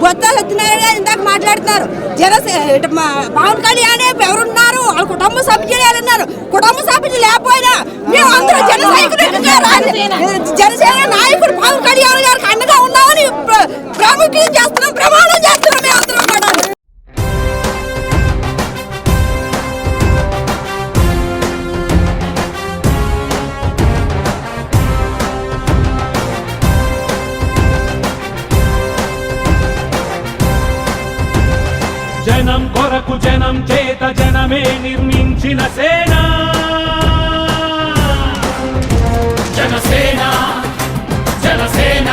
బొత్స సత్యనారాయణ గారు ఇందాక మాట్లాడుతున్నారు. పవన్ కళ్యాణ్ ఎవరున్నారు, వాళ్ళ కుటుంబ సభ్యులు ఎవరున్నారు. కుటుంబ సభ్యులు లేకపోయినా మేము అందరూ జనసేన నాయకుడు పవన్ కళ్యాణ్ గారికి అండగా ఉన్నామని ప్రాముఖ్యం చేస్తున్నాం, ప్రమాణం చేస్తున్నాం మేము అందరం కూడా. జనం కొరకు జనం చేత జనమే నిర్మించిన సేన జనసేన జనసేన.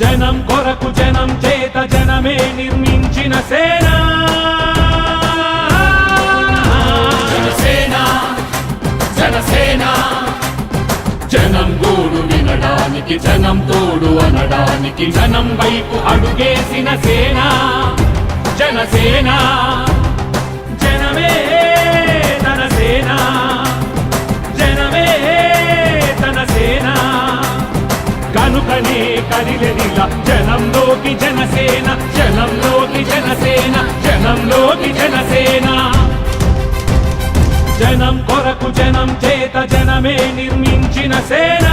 జనం కొరకు జనం చేత జనమే నిర్మించిన సేన జనసేన జనసేన. జనం గోడు వినడానికి జనం తోడు అనడానికి జనం వైపు అడుగేసిన సేన జనసేన. జనమే తన సేన, జనమే తన సేన. కనుకనే కదిలెదిలా జనంలోకి జనసేన, జనంలోకి జనసేన, జనంలోకి జనసేన. జనం కొరకు జనం చేత జనమే నిర్మించిన సేన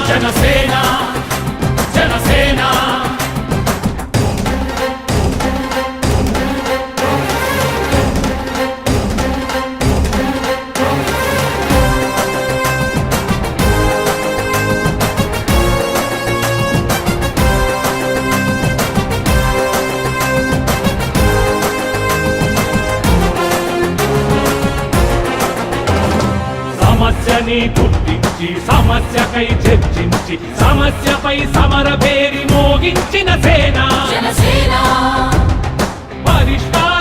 జనసేన జనసేన. సమస్యని గుర్తించి సమస్యకై చర్చించి సమస్యపై సమర పేరి మోగించిన సేన పరిష్కార